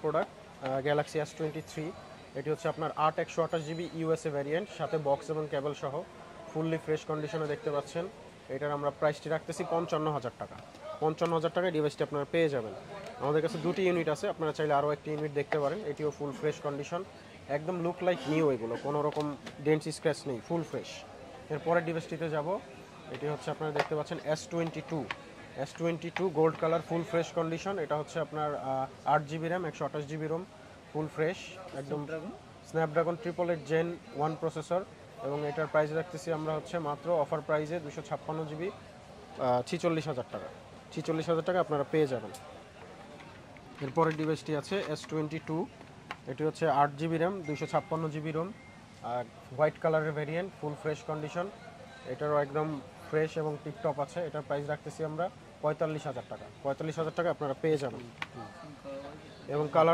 Product Galaxy S23 এটি হচ্ছে আপনার 8/128 GB ইউএসএ ভ্যারিয়েন্ট, সাথে বক্স এবং কেবল সহ ফুললি ফ্রেশ কন্ডিশনে দেখতে পাচ্ছেন। এটার আমরা প্রাইসটি রাখতেছি 55,000 টাকা। 55,000 টাকায় ডিভাইসটি আপনারা পেয়ে যাবেন। আমাদের কাছে দুটি ইউনিট আছে, আপনারা চাইলে আরও একটি ইউনিট দেখতে পারেন। এটিও ফুল ফ্রেশ কন্ডিশন, একদম লুক লাইক নিউ, এগুলো কোনো রকম ডেন্টস স্ক্র্যাচ নেই, ফুল ফ্রেশ। এরপরের ডিভাইসটিতে যাব, এটি হচ্ছে আপনারা দেখতে পাচ্ছেন S22 gold colour, full fresh condition. এটা হচ্ছে আপনার 8 GB RAM, 128 GB ROM, full fresh একদম। স্ন্যাপড্রাগন 888 Gen 1 প্রসেসর, এবং এটার প্রাইস রাখতেছি আমরা হচ্ছে মাত্র অফার প্রাইসে 256 GB, 46,000 টাকা। 46,000 টাকা আপনারা পেয়ে যাবেন। এরপরের ডিভাইসটি আছে S22, এটি হচ্ছে 8 GB র্যাম, 256 GB রোম, আর হোয়াইট কালারের ভেরিয়েন্ট, ফুল ফ্রেশ কন্ডিশন। এটারও একদম ফ্রেশ এবং টিপটপ আছে। এটার প্রাইস রাখতেছি আমরা 45,000 টাকা। 45,000 টাকা আপনারা পেয়ে যাবেন। এবং কালার